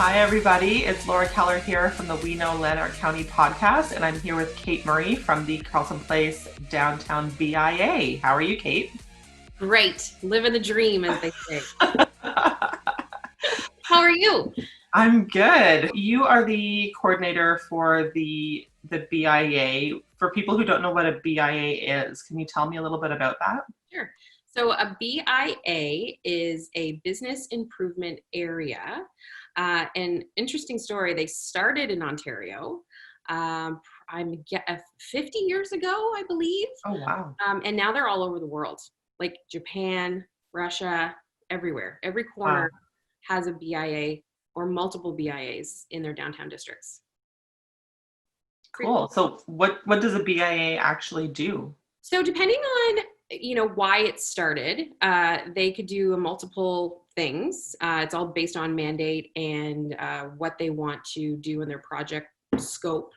Hi, everybody. It's Laura Keller here from the We Know Lanark County podcast, and I'm here with Kate Murray from the Carleton Place Downtown BIA. How are you, Kate? Great. Living the dream, as they say. How are you? I'm good. You are the coordinator for the BIA. For people who don't know what a BIA is, can you tell me a little bit about that? Sure. So a BIA is a business improvement area. An interesting story, they started in Ontario, 50 years ago, I believe. Oh, wow. And now they're all over the world, like Japan, Russia, everywhere. Every corner has a BIA or multiple BIAs in their downtown districts. Cool. So what does a BIA actually do? So depending on why it started, they could do multiple things. It's all based on mandate and what they want to do in their project scope.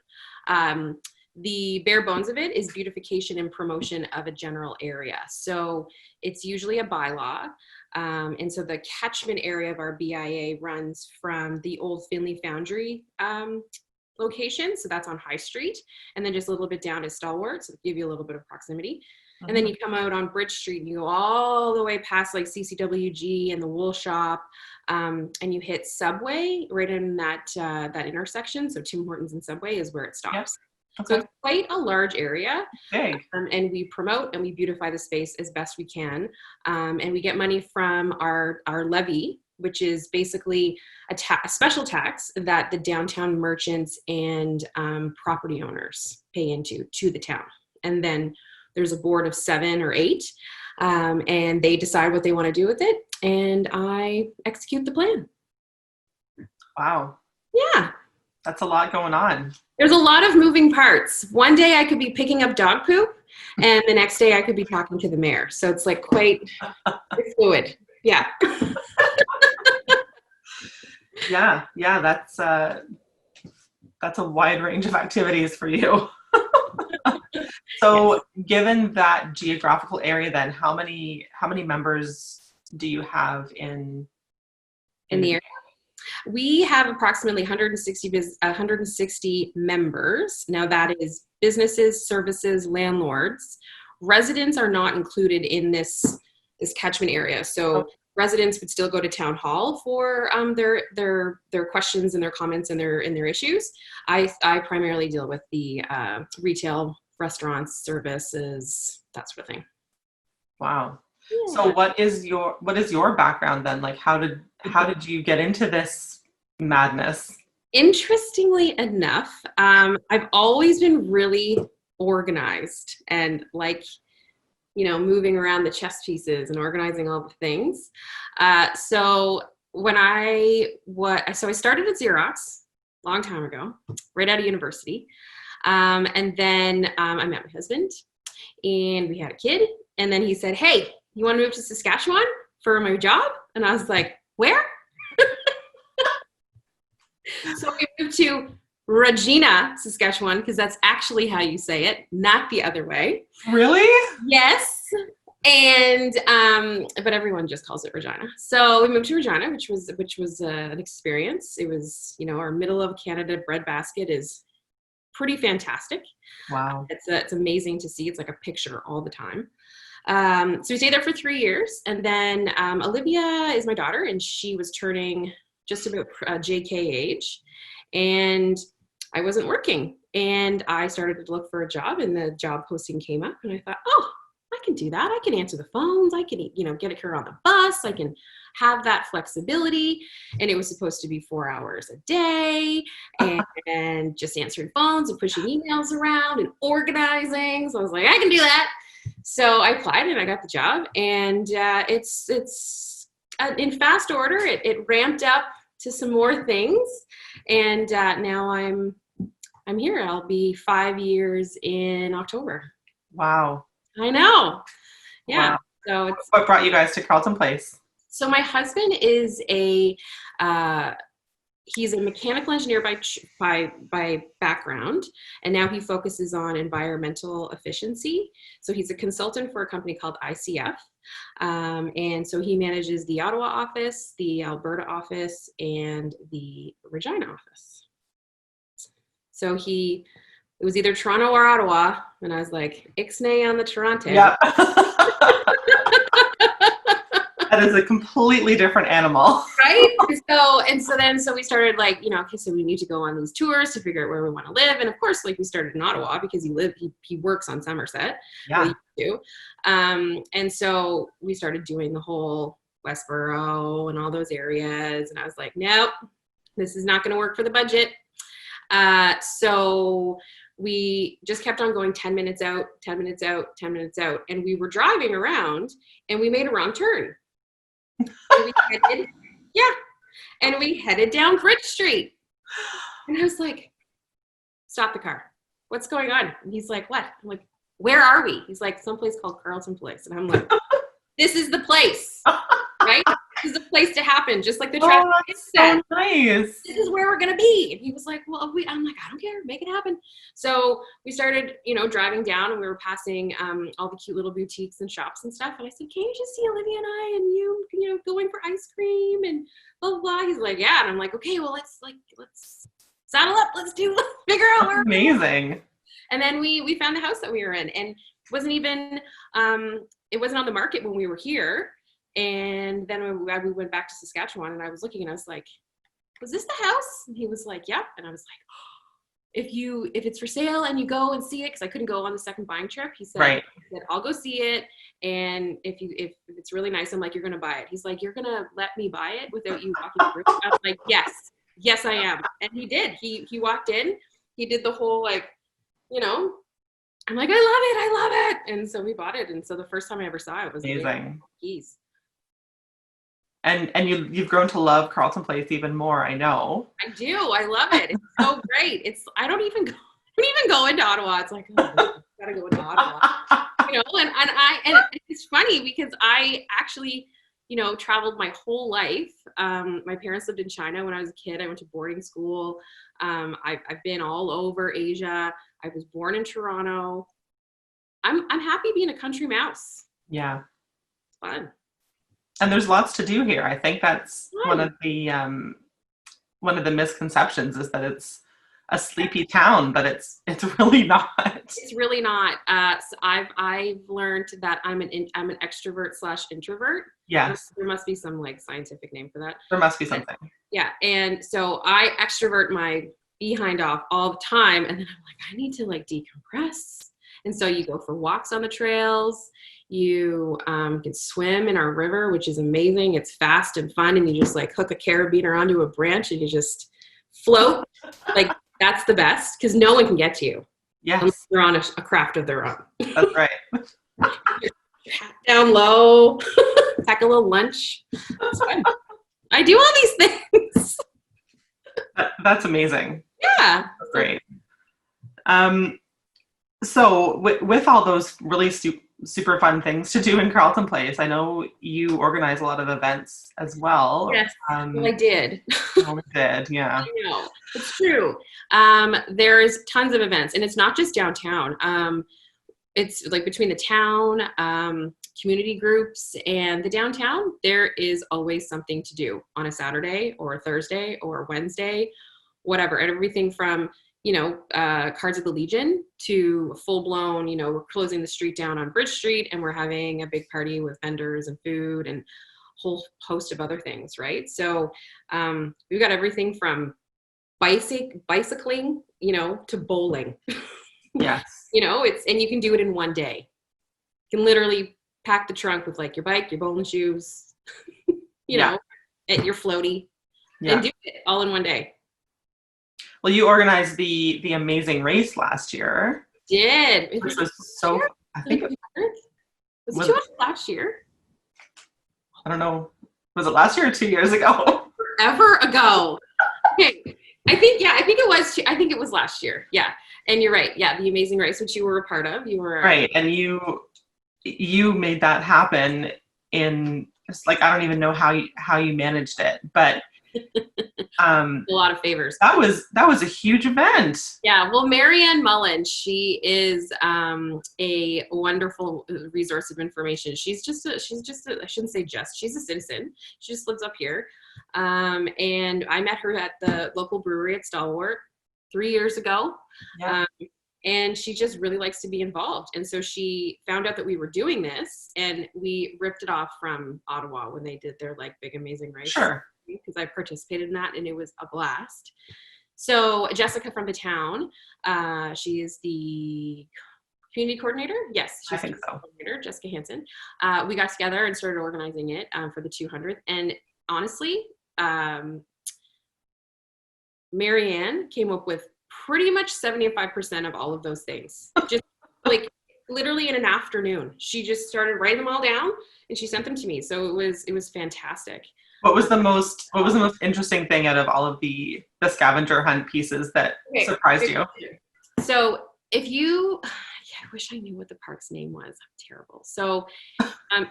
The bare bones of it is beautification and promotion of a general area. So it's usually a bylaw. And so the catchment area of our BIA runs from the old Finley Foundry location. So that's on High Street. And then just a little bit down to Stalwart, so to give you a little bit of proximity. And then you come out on Bridge Street and you go all the way past like CCWG and the wool shop, and you hit Subway right in that intersection. So Tim Hortons and Subway is where it stops. Yep. Okay. So it's quite a large area. Big. And we promote and we beautify the space as best we can. And we get money from our levy, which is basically a special tax that the downtown merchants and property owners pay into to the town. And then there's a board of 7 or 8, and they decide what they want to do with it, and I execute the plan. Wow. Yeah. That's a lot going on. There's a lot of moving parts. One day I could be picking up dog poop, and the next day I could be talking to the mayor. So it's like quite fluid. Yeah. Yeah. That's a wide range of activities for you. So given that geographical area, then how many members do you have in the area? We have approximately 160 members. Now that is businesses, services, landlords. Residents are not included in this catchment area. So residents would still go to town hall for their questions and their comments and their issues. I primarily deal with the retail, restaurants, services, that sort of thing. Wow. Yeah. So what is your background then? Like how did you get into this madness? Interestingly enough, I've always been really organized and moving around the chess pieces and organizing all the things. So I started at Xerox a long time ago, right out of university. And then I met my husband and we had a kid. And then he said, "Hey, you want to move to Saskatchewan for my job?" And I was like, "Where?" So we moved to Regina, Saskatchewan, because that's actually how you say it, not the other way. Really? Yes. And but everyone just calls it Regina. So we moved to Regina, which was an experience. It was, our middle of Canada breadbasket is pretty fantastic. Wow. It's amazing to see. It's like a picture all the time. So we stayed there for 3 years, and then Olivia is my daughter, and she was turning just about JK age, and I wasn't working, and I started to look for a job, and the job posting came up, and I thought, I can do that. I can answer the phones. I can, get her on the bus. I can have that flexibility. And it was supposed to be 4 hours a day and just answering phones and pushing emails around and organizing. So I was like, I can do that. So I applied and I got the job. And it's in fast order. It ramped up to some more things. And now I'm here. I'll be 5 years in October. Wow. I know. Yeah. Wow. So what brought you guys to Carleton Place? So my husband is a he's a mechanical engineer by background, and now he focuses on environmental efficiency. So he's a consultant for a company called ICF. And so he manages the Ottawa office, the Alberta office, and the Regina office. So it was either Toronto or Ottawa, and I was like, ixnay on the Toronto. Yeah. That is a completely different animal. Right? So we started like, okay, so we need to go on these tours to figure out where we want to live. And of course, like we started in Ottawa because he works on Somerset. Yeah. And so we started doing the whole Westboro and all those areas. And I was like, nope, this is not going to work for the budget. So we just kept on going 10 minutes out, 10 minutes out, 10 minutes out. And we were driving around and we made a wrong turn. And we headed down Bridge Street. And I was like, stop the car. What's going on? And he's like, what? I'm like, where are we? He's like, someplace called Carleton Place. And I'm like, this is the place, right? This is the place to happen, just like the traffic said. So nice. This is where we're going to be. And he was like, well, I'm like, I don't care. Make it happen. So we started, driving down, and we were passing all the cute little boutiques and shops and stuff. And I said, can you just see Olivia and I and you, going for ice cream and blah, blah, blah. He's like, yeah. And I'm like, okay, well, let's saddle up. Let's figure out where. Amazing. And then we found the house that we were in, and it wasn't even, it wasn't on the market when we were here. And then we went back to Saskatchewan, and I was looking, and I was like, was this the house? And he was like, yeah. And I was like, oh, if it's for sale and you go and see it, because I couldn't go on the second buying trip, he said, right. I'll go see it. And if it's really nice, I'm like, you're going to buy it. He's like, you're going to let me buy it without you walking through? I was like, yes, I am. And he did. He walked in, he did the whole, like, I'm like, I love it. And so we bought it. And so the first time I ever saw it was amazing. Keys. And you've grown to love Carleton Place even more, I know. I do. I love it. It's so great. I don't even go into Ottawa. It's like, oh, gotta go into Ottawa. And it's funny because I actually, traveled my whole life. My parents lived in China when I was a kid. I went to boarding school. I've been all over Asia. I was born in Toronto. I'm happy being a country mouse. Yeah. It's fun. And there's lots to do here. I think that's one of the misconceptions is that it's a sleepy town, but it's really not. It's really not. So I've learned that I'm an extrovert / introvert. Yes. There must be some like scientific name for that. There must be something. Yeah. And so I extrovert my behind off all the time. And then I'm like, I need to like decompress. And so you go for walks on the trails. You can swim in our river, which is amazing. It's fast and fun. And you just like hook a carabiner onto a branch and you just float. Like that's the best because no one can get to you. Yes. Unless they're on a craft of their own. That's right. Hat down low, pack a little lunch. It's fun. I do all these things. That's amazing. Yeah. That's great. So with all those really super fun things to do in Carleton Place, I know you organize a lot of events as well. Yes, well, I did. Yeah. I know. It's true. There's tons of events, and it's not just downtown. It's like between the town, community groups, and the downtown, there is always something to do on a Saturday or a Thursday or a Wednesday, whatever. And everything from Cards of the Legion to full blown, we're closing the street down on Bridge Street and we're having a big party with vendors and food and a whole host of other things, right? So we've got everything from bicycling, to bowling. Yes. And you can do it in one day. You can literally pack the trunk with like your bike, your bowling shoes, and your floaty, and do it all in one day. Well, you organized the amazing race last year. Did. Which was so, I think was it 200 last year? I don't know. Was it last year or 2 years ago? Forever ago. Okay. I think it was last year. Yeah. And you're right. Yeah. The amazing race, which you were a part of. You were right. And you made that happen in just like, I don't even know how you managed it, but Um, A lot of favors. that was a huge event. Yeah, well, Marianne Mullen, she is a wonderful resource of information. I shouldn't say just, she's a citizen. She just lives up here. And I met her at the local brewery at Stalwart 3 years ago. Yeah. And she just really likes to be involved. And so she found out that we were doing this, and we ripped it off from Ottawa when they did their like big amazing race. Sure. Because I participated in that and it was a blast. So Jessica from the town, she is the community coordinator. Yes, she's I think so. Coordinator, Jessica Hansen. We got together and started organizing it for the 200th. And honestly, Marianne came up with pretty much 75% of all of those things. Just like literally in an afternoon. She just started writing them all down and she sent them to me. So it was fantastic. What was the most interesting thing out of all of the scavenger hunt pieces that surprised you? So if you, I wish I knew what the park's name was. I'm terrible. So,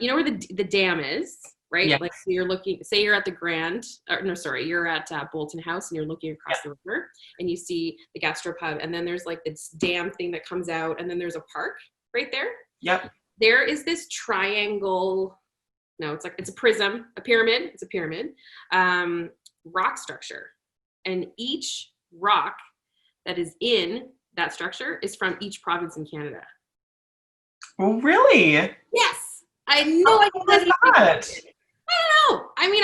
you know where the dam is, right? Yes. Like so you're looking, say you're at the Grand, or no, sorry, you're at Bolton House and you're looking across the river and you see the gastropub and then there's like this dam thing that comes out and then there's a park right there. Yep. There is this triangle. No, it's a prism, a pyramid. It's a pyramid, rock structure. And each rock that is in that structure is from each province in Canada. Oh, really? Yes. I had no idea. What is that? I don't know. I mean,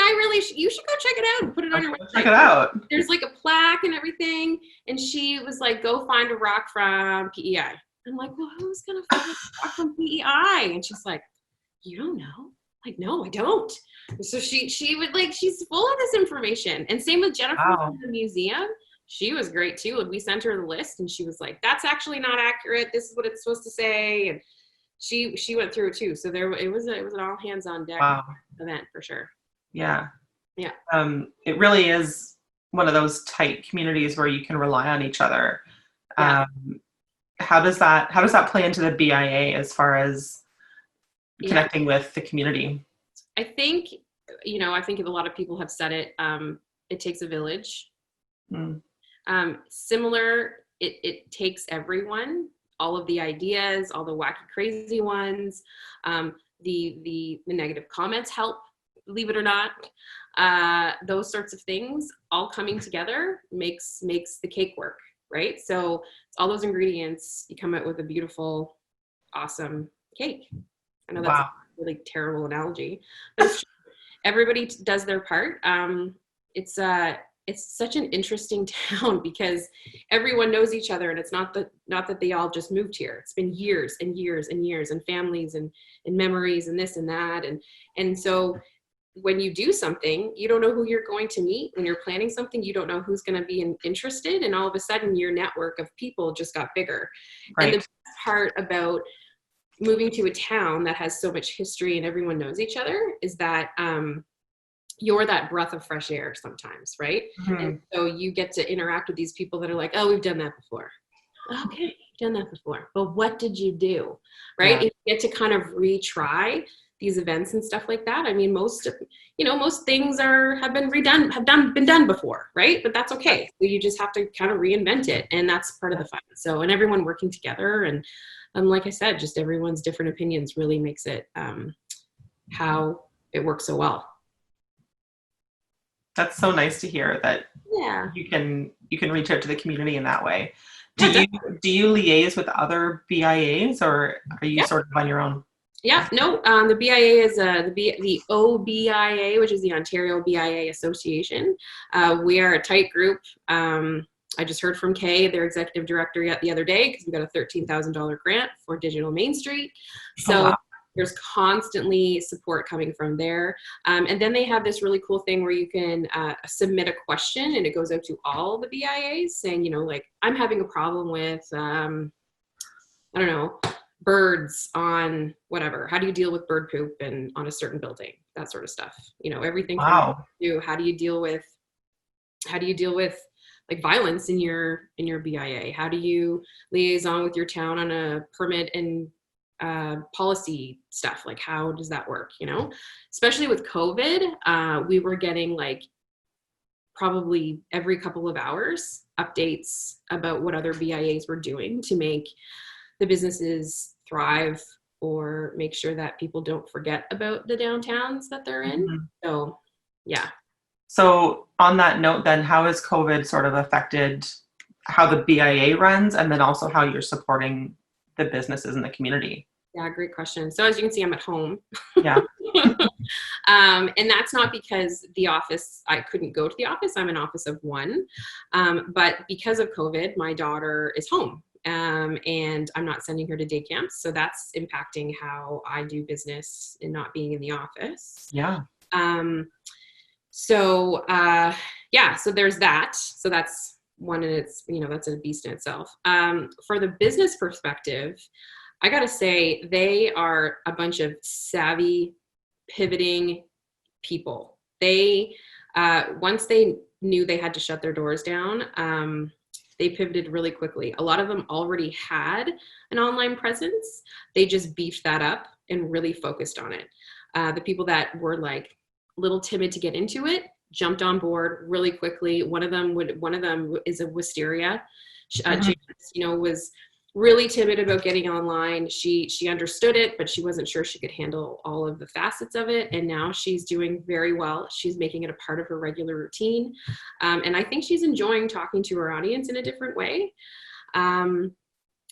you should go check it out and put it on your website. Check it out. There's like a plaque and everything. And she was like, go find a rock from PEI. I'm like, well, who's going to find a rock from PEI? And she's like, you don't know? Like, no, I don't. So she would like, she's full of this information. And same with Jennifer from the museum. She was great too. And we sent her the list and she was like, that's actually not accurate. This is what it's supposed to say. And she went through it too. So it was an all hands on deck event for sure. Yeah. Yeah. It really is one of those tight communities where you can rely on each other. Yeah. How does that play into the BIA as far as connecting with the community? I think a lot of people have said it. It takes a village. Similar, it takes everyone, all of the ideas, all the wacky, crazy ones, the negative comments help, believe it or not. Those sorts of things all coming together makes the cake work, right? So it's all those ingredients, you come out with a beautiful, awesome cake. I know that's a really terrible analogy, but everybody does their part. It's such an interesting town because everyone knows each other, and it's not that they all just moved here. It's been years and years and years, and families and memories and this and that, and so when you do something, you don't know who you're going to meet. When you're planning something, you don't know who's going to be interested, and all of a sudden, your network of people just got bigger. Right. And the best part about moving to a town that has so much history and everyone knows each other is that you're that breath of fresh air sometimes, right? Mm-hmm. And so you get to interact with these people that are like, oh, we've done that before. Okay, you've done that before. But what did you do, right? Yeah. And you get to kind of retry these events and stuff like that. I mean, most things have been done before, right? But that's okay. So you just have to kind of reinvent it, and that's part of the fun. So, and everyone working together, and like I said, just everyone's different opinions really makes it how it works so well. That's so nice to hear that. Yeah. You can reach out to the community in that way. Do you liaise with other BIAs, or are you sort of on your own? Yeah, no, the BIA is the OBIA, which is the Ontario BIA Association. We are a tight group. I just heard from Kay, their executive director, the other day, because we got a $13,000 grant for Digital Main Street. So there's constantly support coming from there. And then they have this really cool thing where you can submit a question, and it goes out to all the BIAs saying, like, I'm having a problem with, I don't know, birds on whatever. How do you deal with bird poop and on a certain building? That sort of stuff. Everything. Wow. How do you deal with like violence in your BIA? How do you liaison with your town on a permit and policy stuff? Like, how does that work? Especially with COVID, we were getting like probably every couple of hours, updates about what other BIAs were doing to make the businesses thrive or make sure that people don't forget about the downtowns that they're in. Mhm. So, yeah. So on that note, then, how has COVID sort of affected how the BIA runs, and then also how you're supporting the businesses in the community? Yeah, great question. So as you can see, I'm at home. Yeah. And that's not because the office, I couldn't go to the office. I'm an office of one. But because of COVID, my daughter is home. And I'm not sending her to day camps. So that's impacting how I do business and not being in the office. Yeah. So there's that. So that's one, and it's, that's a beast in itself. For the business perspective, I got to say, they are a bunch of savvy, pivoting people. They, once they knew they had to shut their doors down, they pivoted really quickly. A lot of them already had an online presence. They just beefed that up and really focused on it. The people that were like a little timid to get into it jumped on board really quickly. One of them is a wisteria. James, was really timid about getting online. She understood it, but she wasn't sure she could handle all of the facets of it. And now she's doing very well. She's making it a part of her regular routine. And I think she's enjoying talking to her audience in a different way. And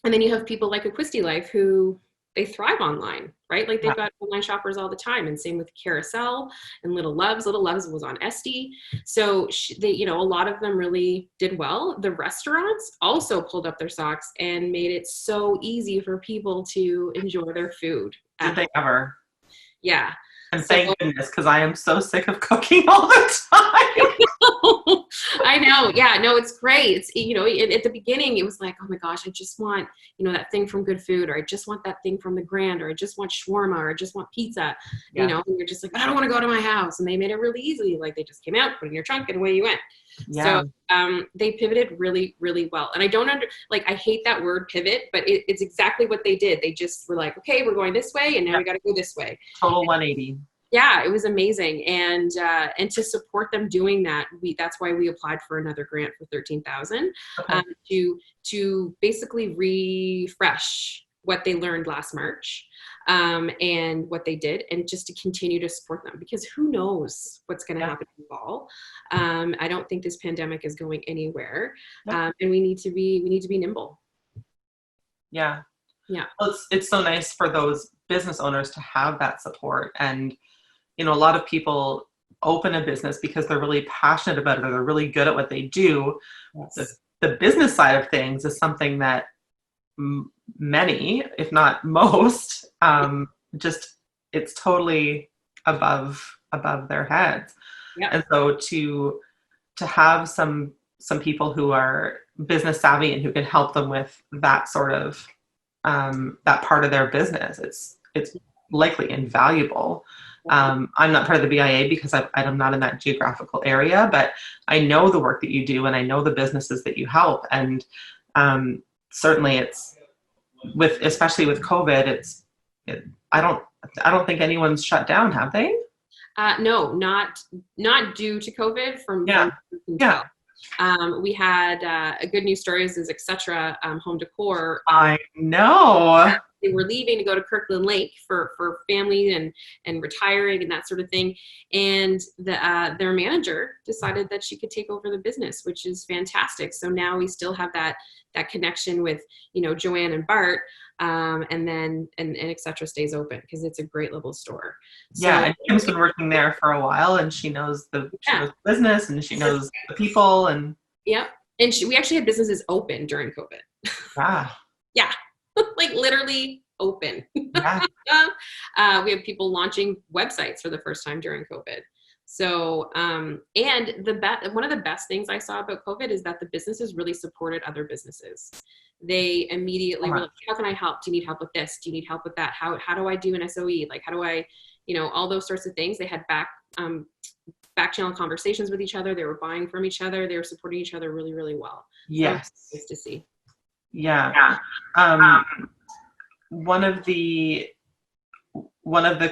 then you have people like Acquisti Life who they thrive online, right? Like they've got online shoppers all the time, and same with Carousel and Little Loves. Little Loves was on Esti. So they, a lot of them really did well. The restaurants also pulled up their socks and made it so easy for people to enjoy their food. Did they ever? Yeah. And thank goodness, because I am so sick of cooking all the time. I know. Yeah, no, it's great. It's, at the beginning, it was like, oh my gosh, I just want, that thing from Good Food, or I just want that thing from the Grand, or I just want shawarma, or I just want pizza, and you're just like, I don't want to go to my house. And they made it really easy. Like they just came out, put it in your trunk, and away you went. Yeah. So they pivoted really, really well. And I don't I hate that word pivot, but it's exactly what they did. They just were like, okay, we're going this way, and now we got to go this way. Total 180. Yeah, it was amazing. And to support them doing that, that's why we applied for another grant for $13,000 to basically refresh what they learned last March and what they did, and just to continue to support them, because who knows what's going to happen in the fall. I don't think this pandemic is going anywhere, and we need to be nimble. Yeah. Yeah. Well, it's so nice for those business owners to have that support. And a lot of people open a business because they're really passionate about it, or they're really good at what they do. Yes. The business side of things is something that many, if not most, it's totally above their heads. Yep. And so to have some people who are business savvy and who can help them with that sort of that part of their business, it's likely invaluable. I'm not part of the BIA because I'm not in that geographical area, but I know the work that you do, and I know the businesses that you help. And certainly it's especially with COVID, I don't think anyone's shut down, have they? No, not due to COVID. From we had a good news stories is etc. Home Decor. I know. They were leaving to go to Kirkland Lake for family and retiring and that sort of thing. And their manager decided that she could take over the business, which is fantastic. So now we still have that connection with, Joanne and Bart, and et cetera stays open because it's a great little store. So, yeah. And Kim's been working there for a while, and she knows the business, and she knows the people, and yeah. And we actually had businesses open during COVID. Ah. Yeah. Like literally open. Yeah. We have people launching websites for the first time during COVID. So, and one of the best things I saw about COVID is that the businesses really supported other businesses. They immediately were like, how can I help? Do you need help with this? Do you need help with that? How do I do an SOE? Like, how do I, all those sorts of things. They had back channel conversations with each other. They were buying from each other. They were supporting each other really, really well. Yes. So nice to see. Yeah. One of the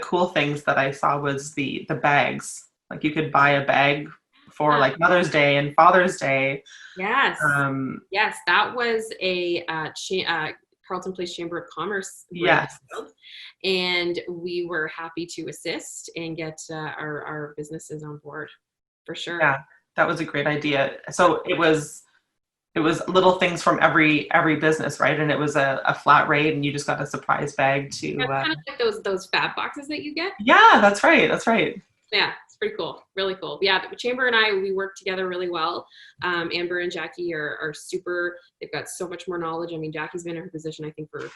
cool things that I saw was the bags. Like you could buy a bag for like Mother's Day and Father's Day. Yes. Yes, that was a Carleton Place Chamber of Commerce. Yes. And we were happy to assist and get our businesses on board, for sure. Yeah, that was a great idea. So it was little things from every business, right? And it was a flat rate, and you just got a surprise bag to. That's kind of like those fab boxes that you get. Yeah, that's right. That's right. Yeah, it's pretty cool. Really cool. Yeah, the Chamber and I, we work together really well. Amber and Jackie are super, they've got so much more knowledge. I mean, Jackie's been in her position, I think, for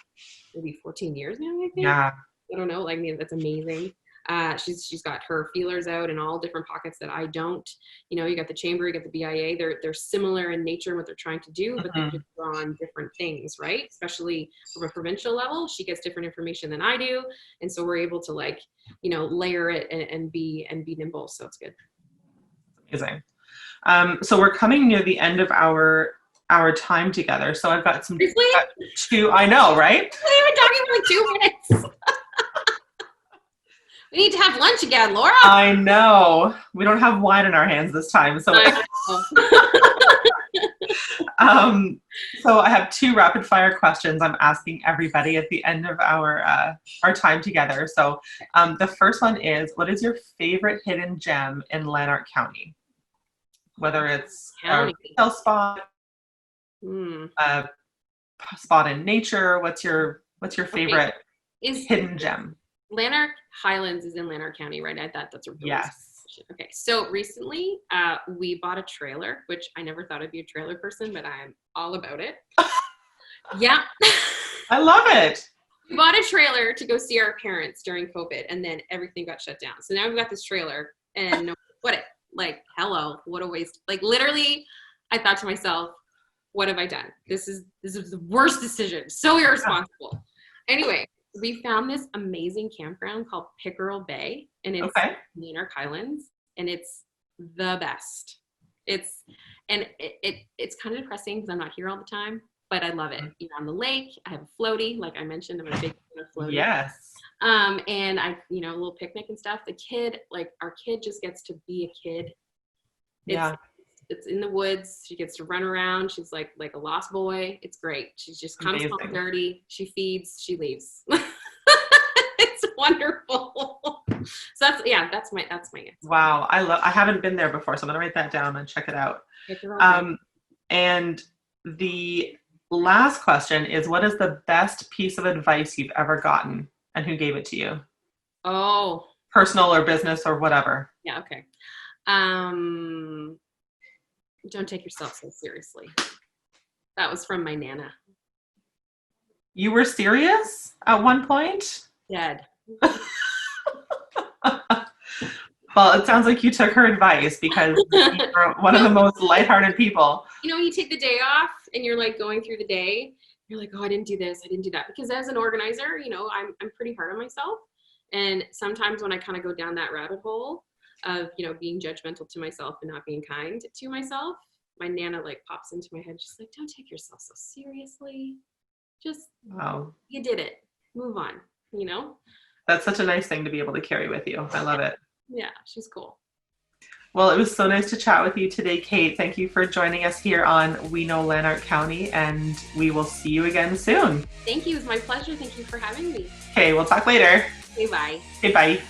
maybe 14 years now, I think. Yeah. I don't know. Like, I mean, that's amazing. She's got her feelers out in all different pockets that I don't. You know, you got the Chamber, you got the BIA. They're similar in nature in what they're trying to do, but they just draw on different things, right? Especially from a provincial level, she gets different information than I do, and so we're able to, like, you know, layer it and be nimble. So it's good. Amazing. So we're coming near the end of our time together. So I've got some. Briefly? I know, right? We've been talking for like 2 minutes. We need to have lunch again, Laura. I know. We don't have wine in our hands this time. So so I have 2 rapid fire questions I'm asking everybody at the end of our time together. So the first one is, what is your favorite hidden gem in Lanark County? Whether it's a retail spot, a spot in nature, what's your favorite hidden gem? Lanark Highlands is in Lanark County, right? I thought that's a really question. Okay, so recently we bought a trailer, which I never thought I'd be a trailer person, but I'm all about it. Yeah. I love it. We bought a trailer to go see our parents during COVID, and then everything got shut down. So now we've got this trailer, and hello, what a waste. Like, literally, I thought to myself, what have I done? This is the worst decision. So irresponsible. Anyway. We found this amazing campground called Pickerel Bay, and it's in Lanark Highlands, and it's the best. It's kind of depressing because I'm not here all the time, but I love it. You're on the lake. I have a floaty, like I mentioned. I'm a big fan of floaty. Yes. And a little picnic and stuff. Our kid just gets to be a kid. It's in the woods. She gets to run around. She's like a lost boy. It's great. She just comes home dirty. She feeds. She leaves. It's wonderful. So that's my answer. Wow, I haven't been there before, so I'm gonna write that down and check it out. And the last question is, what is the best piece of advice you've ever gotten, and who gave it to you? Oh, personal or business or whatever. Yeah. Okay. Don't take yourself so seriously. That was from my Nana. You were serious at one point? Dead. Well, it sounds like you took her advice, because you're one of the most lighthearted people. You take the day off and you're like going through the day. You're like, oh, I didn't do this. I didn't do that. Because as an organizer, I'm pretty hard on myself. And sometimes when I kind of go down that rabbit hole of, being judgmental to myself and not being kind to myself, my Nana pops into my head. She's like, don't take yourself so seriously. Just, you did it. Move on, That's such a nice thing to be able to carry with you. I love it. Yeah, she's cool. Well, it was so nice to chat with you today, Kate. Thank you for joining us here on We Know Lanark County, and we will see you again soon. Thank you. It was my pleasure. Thank you for having me. Okay, we'll talk later. Okay, bye. Okay, bye.